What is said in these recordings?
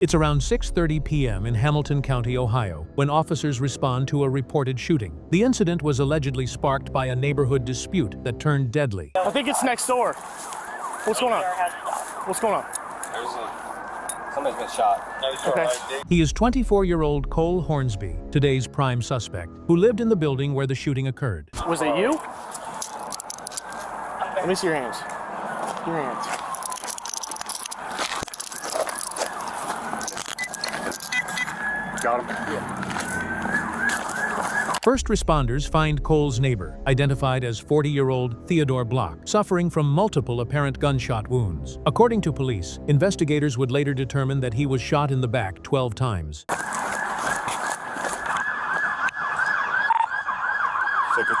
It's around 6:30 p.m. in Hamilton County, Ohio, when officers respond to a reported shooting. The incident was allegedly sparked by a neighborhood dispute that turned deadly. I think it's next door. What's going on? What's going on? Somebody's been shot. Okay. He is 24-year-old Cole Hornsby, today's prime suspect, who lived in the building where the shooting occurred. Was it you? Let me see your hands. Your hands. Got him. Yeah. First responders find Cole's neighbor, identified as 40-year-old Theodore Block, suffering from multiple apparent gunshot wounds. According to police, investigators would later determine that he was shot in the back 12 times. Sector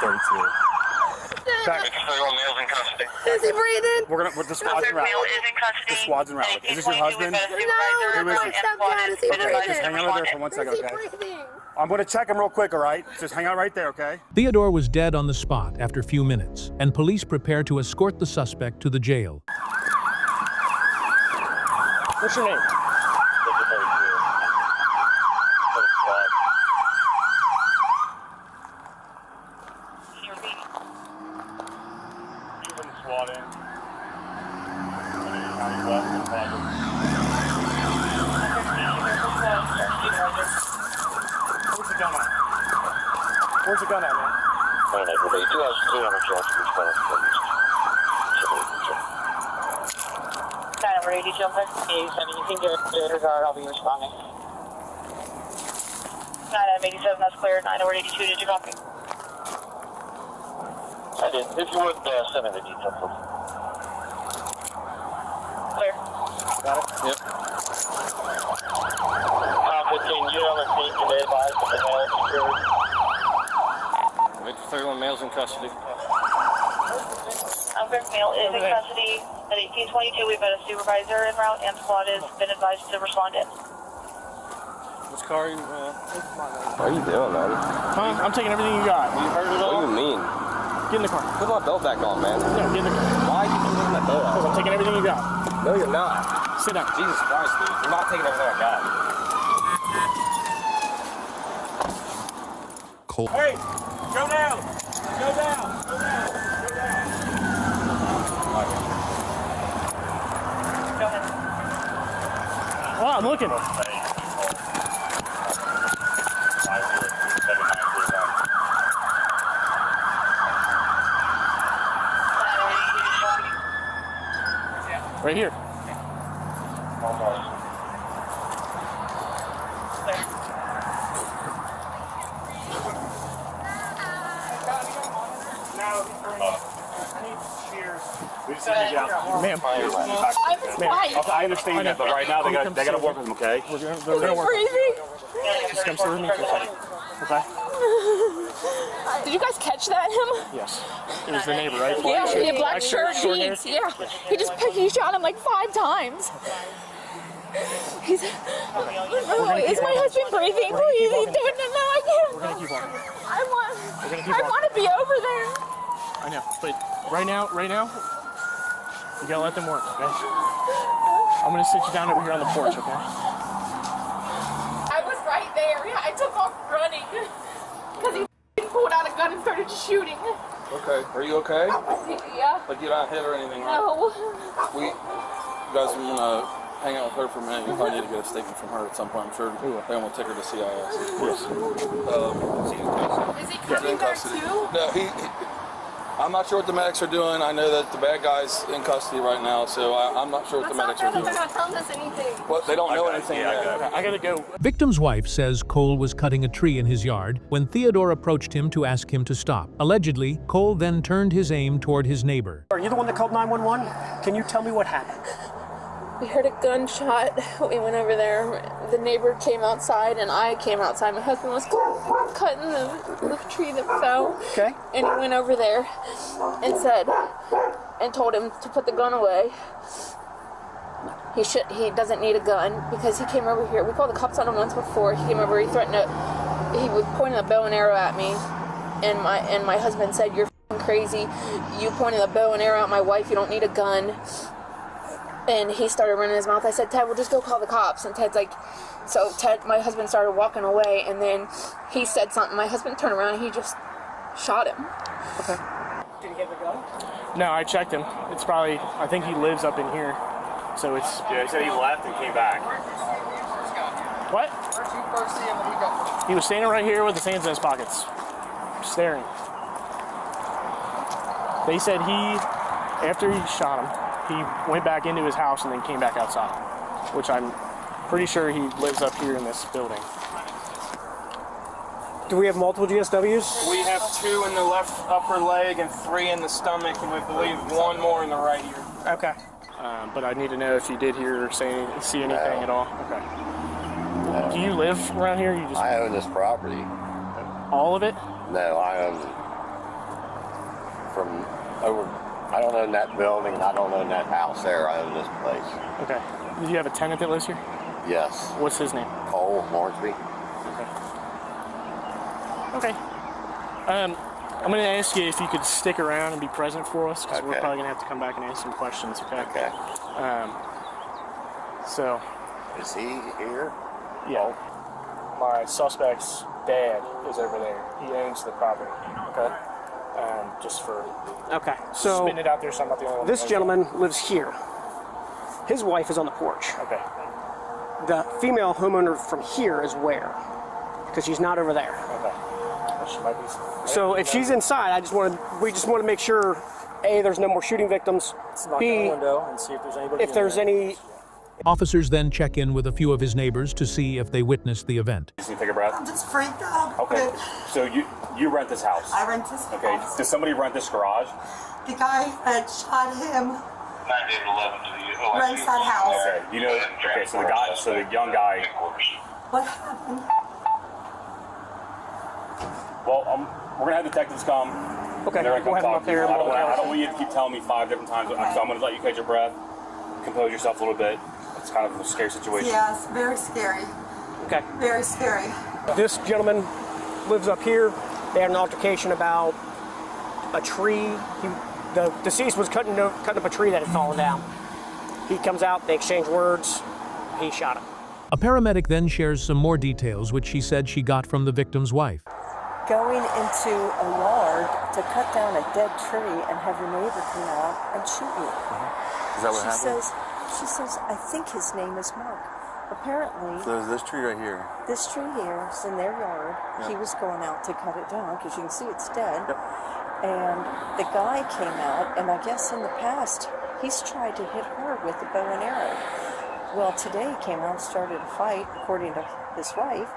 32. Back. Is he breathing? The squad's in Raleigh. The squad's in Raleigh. Is this your husband? No, stop. Is he breathing? Just hang out there for 1 second, Is he okay? breathing? I'm going to check him real quick, all right? Just hang out right there, okay? Theodore was dead on the spot after a few minutes, and police prepare to escort the suspect to the jail. What's your name? Where's the gun at, man? Number 80 jumper. You can give it to the guard, I'll be responding. 9M87, that's clear. 982, did you copy? I did. If you would send me the details, please. Clear. Got it? Yep. 15, you have a seat today by the male secured. Victor 31 males in custody. Male is in custody at 1822. We've got a supervisor en route and squad has been advised to respond in. Which car are you, What are you doing, man? Huh? I'm taking everything you got. You heard it all? What do you mean? Get in the car. Put my belt back on, man. Yeah, get in the car. Why are you putting my belt Because on? I'm taking everything you got. No, you're not. Sit down. Jesus Christ, dude. You're not taking everything I got. Cole. Hey! Go down! Go down! Go down! Go down! Go ahead. Oh, I'm looking. Right here. Ma'am, I understand that, but right now they got to work with him, okay? We're gonna work. Breathing? Just come sit with me for a second. Okay? Did you guys catch that him? Yes. It was the neighbor, right? Yeah, black shirt, jeans. Yeah. He shot him like 5 times. He's. Is my husband breathing? Please, he's doing it now. I can't. We're gonna keep walking. I want to be over there. I know, but right now, you gotta let them work, okay? I'm gonna sit you down over here on the porch, okay? I was right there. Yeah, I took off running because he pulled out a gun and started shooting. Okay. Are you okay? Yeah. Like you're not hit or anything, right? No. You guys are gonna hang out with her for a minute. You probably need to get a statement from her at some point. I'm sure they won't take her to CIS. Yes. Is he coming there too? No, I'm not sure what the medics are doing. I know that the bad guy's in custody right now, so I'm not sure what the medics are doing. They're not telling us anything. Well, they don't know anything yet. I gotta go. Victim's wife says Cole was cutting a tree in his yard when Theodore approached him to ask him to stop. Allegedly, Cole then turned his aim toward his neighbor. Are you the one that called 911? Can you tell me what happened? We heard a gunshot. We went over there. The neighbor came outside and I came outside. My husband was cutting the tree that fell. Okay. And he went over there and told him to put the gun away. He doesn't need a gun because he came over here. We called the cops on him once before. He came over, he threatened he was pointing a bow and arrow at me. And my husband said, "You're f***ing crazy. You pointed a bow and arrow at my wife. You don't need a gun." And he started running his mouth. I said, Ted, we'll just go call the cops. And Ted's like, so Ted, my husband started walking away, and then he said something. My husband turned around, and he just shot him. Okay. Did he get the gun? No, I checked him. It's probably, I think he lives up in here. So it's... Yeah, he said he left and came back. What? Where'd you first see him when he got? He was standing right here with his hands in his pockets, staring. They said after he shot him, he went back into his house and then came back outside, which I'm pretty sure he lives up here in this building. Do we have multiple GSWs? We have 2 in the left upper leg and 3 in the stomach, and we believe 1 more in the right ear. Okay. But I need to know if you did hear or see anything at all. Okay. Do you live around here? You just I own this property. all of it? No, I own from over. I don't own that building. I don't own that house there. I own this place. Okay. Do you have a tenant that lives here? Yes. What's his name? Cole, Lawrenceby. Okay. I'm going to ask you if you could stick around and be present for us, because we're probably going to have to come back and ask some questions, okay? Okay. So. Is he here? Yeah. My suspect's dad is over there. He owns the property, okay? Just for Okay. So spitting it out there so I'm not the only one. this gentleman lives here. His wife is on the porch. Okay. The female homeowner from here is where? Because she's not over there. Okay. Well, she might be. So if she's inside, we just want to make sure, A, there's no more shooting victims. B, window and see if there's anybody. if there's any. Officers then check in with a few of his neighbors to see if they witnessed the event. Just need to take a breath. I'm just freaked out. Okay. So you rent this house? I rent this Okay. house. Does somebody rent this garage? The guy that shot him rents that house. Okay. You know. Okay. So the young guy. What happened? Well, we're gonna have detectives come. Okay, They're gonna come we'll have them talk up to you. there. I don't want you to keep telling me 5 different times. Okay. So I'm gonna let you catch your breath, compose yourself a little bit. It's kind of a scary situation. Yes, very scary. Okay. Very scary. This gentleman lives up here. They had an altercation about a tree. The deceased was cutting up a tree that had fallen down. He comes out, they exchange words, he shot him. A paramedic then shares some more details which she said she got from the victim's wife. Going into a yard to cut down a dead tree and have your neighbor come out and shoot you. Is that what happened? She says, I think his name is Mark. Apparently, So there's this tree right here. this tree here is in their yard. He was going out to cut it down because you can see it's dead. And the guy came out, and I guess in the past, he's tried to hit her with a bow and arrow. Well, today he came out and started a fight, according to his wife.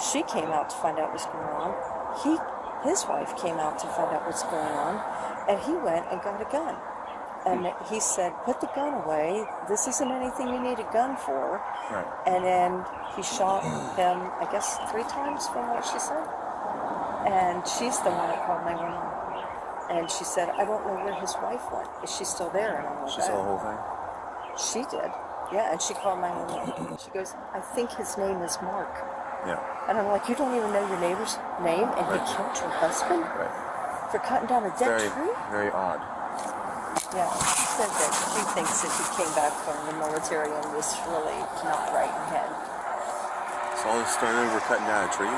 She came out to find out what's going on. His wife came out to find out what's going on, and he went and got a gun. And he said, put the gun away. This isn't anything you need a gun for. Right. And then he shot him, I guess, 3 times from what she said. And she's the one that called 911. And she said, I don't know where his wife went. Is she still there? And I'm like, She saw the whole thing? She did. Yeah, and she called 911. She goes, I think his name is Mark. Yeah. And I'm like, you don't even know your neighbor's name, and he killed your husband for cutting down a dead tree? Very odd. Yeah, she said that she thinks that he came back from the military and was really not right in the head. So all this started over cutting down a tree?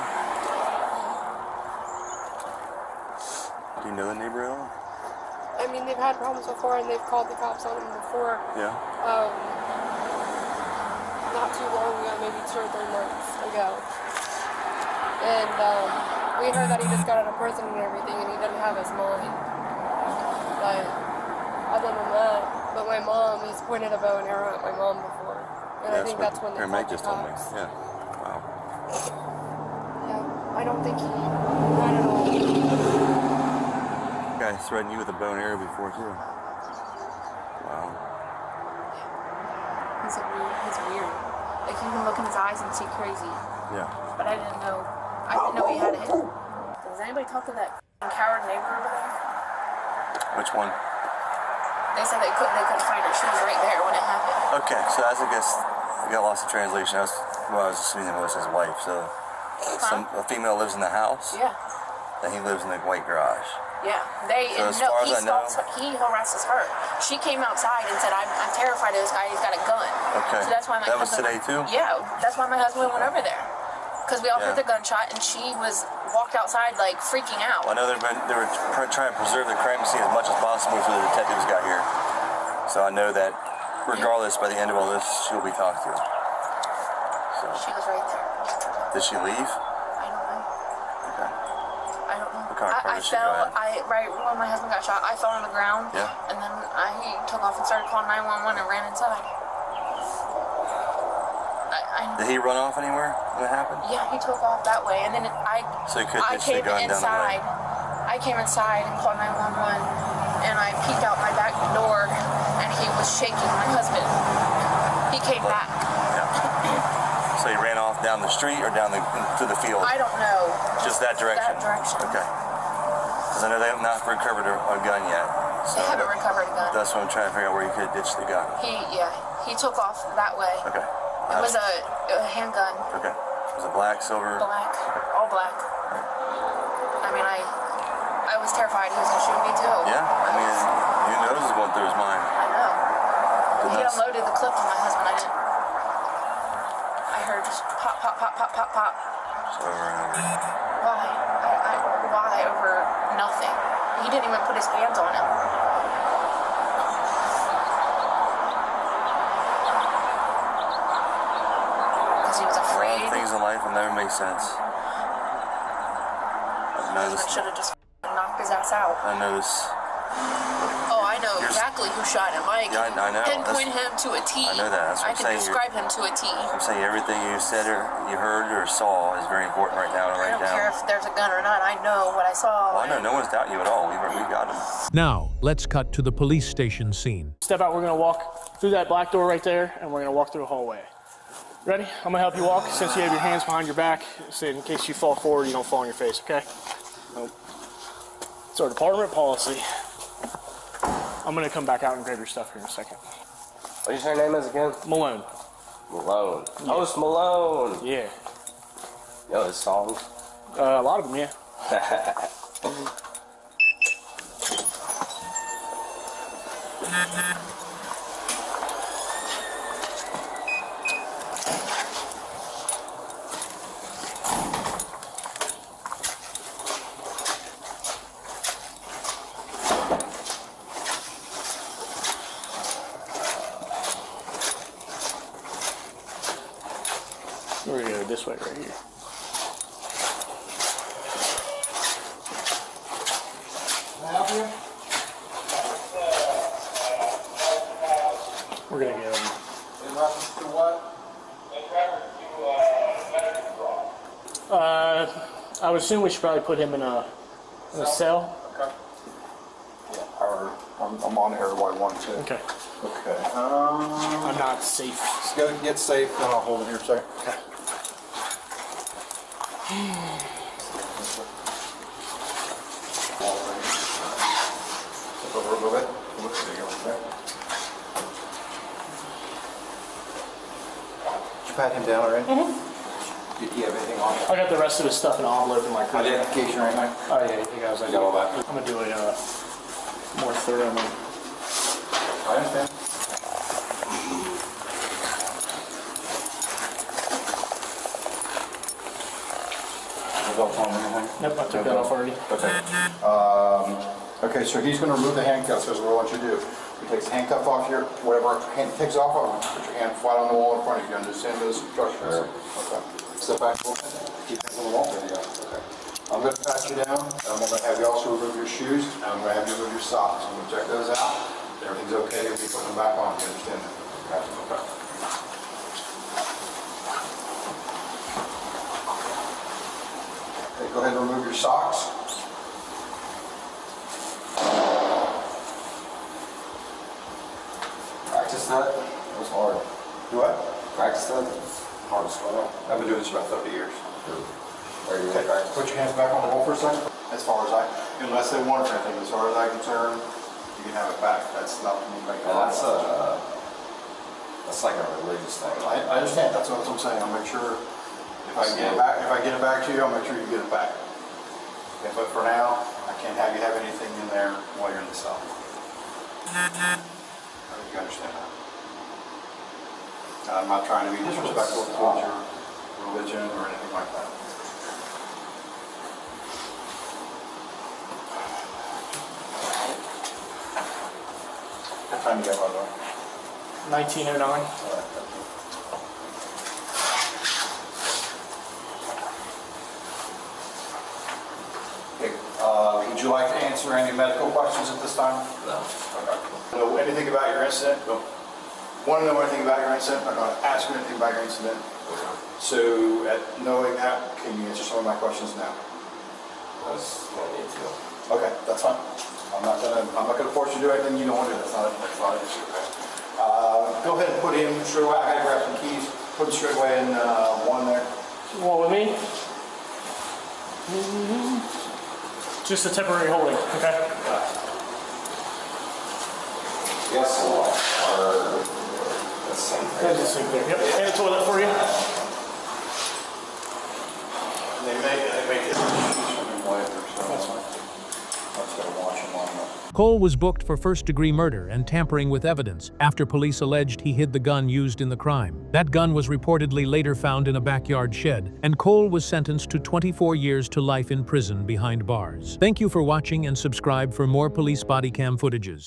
Do you know the neighbor at all? I mean, they've had problems before, and they've called the cops on him before. Yeah. Not too long ago, maybe 2 or 3 months ago. And we heard that he just got out of prison and everything, and he didn't have his mind. But other than that, but my mom, he's pointed a bow and arrow at my mom before. And I think that's when they called the cops. Yeah. Wow. Yeah, I don't think he, not at all. Guy threatened you with a bow and arrow before too. Wow. He's weird. Like, you can look in his eyes and see crazy. Yeah. But I didn't know he had it. Does anybody talk to that coward neighbor over there? Which one? They said they couldn't find her. She was right there when it happened. Okay, so I guess I got lost in translation. I was assuming it was his wife. So a female lives in the house. Yeah. And he lives in the white garage. Yeah, they So as far as I know, he harasses her. She came outside and said, I'm terrified of this guy, he's got a gun. Okay. So that's why my that was husband, today too? Yeah, that's why my husband went over there. Because we all heard the gunshot and she walked outside like freaking out. Well, I know they were trying to preserve the crime scene as much as possible before the detectives got here. So I know that regardless, by the end of all this, she'll be talked to. So. She was right there. Did she leave? I don't know. Okay. I don't know. What kind of car I did she fell, drive? right when my husband got shot, I fell on the ground. Yeah. And then he took off and started calling 911 and ran inside. Did he run off anywhere when it happened? Yeah, he took off that way. And then So he could I ditch the came gun down the way. inside. I came inside and called 911 and I peeked out my back door and he was shaking my husband. He came back. Yeah. So he ran off down the street or down to the field? I don't know. Just that direction? That direction. Okay. Because I know they have not recovered a gun yet. So They haven't recovered a gun. That's what I'm trying to figure out, where you could ditch the gun. He took off that way. Okay. It was a handgun. Okay. Was it black, silver? Black. All black. I mean, I was terrified he was going to shoot me too. Yeah. I mean, who knows what's going through his mind? I know. He unloaded the clip on my husband. I heard just pop, pop, pop, pop, pop, pop. So over and over. Why? Why over nothing? He didn't even put his hands on him. Because he was afraid. A lot of things in life will never make sense. I should have just knocked his ass out. I know this. Oh, I know exactly who shot him. I know. pinpoint him to a T. I know that. That's what I I'm can saying. describe him to a T. I'm saying everything you said or you heard or saw is very important right now to write I don't down. care if there's a gun or not. I know what I saw. Well, I know no one's doubting you at all. We got him. Now, let's cut to the police station scene. Step out, we're gonna walk through that black door right there, and we're gonna walk through a hallway. Ready? I'm gonna help you walk since you have your hands behind your back, so in case you fall forward, you don't fall on your face, okay? It's our department policy. I'm gonna come back out and grab your stuff here in a second. What did you say your name is again? Malone. Malone. Yeah. Oh, it's Malone. Yeah. You know his songs? A lot of them, yeah. We're gonna go this way right here. Can I help you? We're gonna go. In reference to what? I would assume we should probably put him in a cell. Okay. Yeah, I'm on here while I want to. Okay. Okay. I'm not safe. Just go get safe, then I'll hold it here a second. Okay. Flip over a little bit. There you go. Okay. Did you pat him down already? Mm-hmm. Did he have anything on it? I got the rest of his stuff in an envelope in my car. Identification right now? Oh yeah, you guys. I got all that. I'm gonna do a more thorough one. I understand. Results on anything? Nope, I took that off already. Okay. Okay, so he's going to remove the handcuffs. That's what I want you to do. He takes the handcuff off here, whatever hand takes off of him, put your hand flat on the wall in front of you. Understand those instructions? Okay. Step back a little bit. Keep hands on the wall. There you go. Okay. I'm going to pat you down, and I'm going to have you also remove your shoes, and I'm going to have you remove your socks. I'm going to check those out. If everything's okay, you'll be putting them back on. You understand that? Okay. Okay, go ahead and remove your socks. Practice that. It was hard. Do what? Practice that. Hard as well. I've been doing this about 30 years. Okay, put your hands back on the wall for a second. As far as unless they want anything, as far as I'm concerned, you can have it back. That's nothing you make. That's like a religious thing. I understand. That's what I'm saying. I'll make sure if I get it back, to you, I'll make sure you get it back. Okay, but for now, I can't have you have anything in there while you're in the cell. I think you understand that. I'm not trying to be disrespectful towards your religion or anything like that. What time you got, by the way? 1909. All right, thank you. Okay, would you like to answer any medical questions at this time? No. Okay. Know anything about your incident? No. Want to know anything about your incident? I'm not asking anything about your incident. So, knowing that, can you answer some of my questions now? That's what I need to know. Okay, that's fine. I'm not gonna force you to do anything you don't want to do. That's not an issue. Okay. Go ahead and put him straight away. I gotta grab some keys. Put him straight away in one there. You want with me? Just a temporary holding, okay? Yes, or the same There's the sink there. Yep. And a toilet for you. They make it later, so that's fine. Let's go watch him on that. Cole was booked for first-degree murder and tampering with evidence after police alleged he hid the gun used in the crime. That gun was reportedly later found in a backyard shed, and Cole was sentenced to 24 years to life in prison behind bars. Thank you for watching and subscribe for more police body cam footages.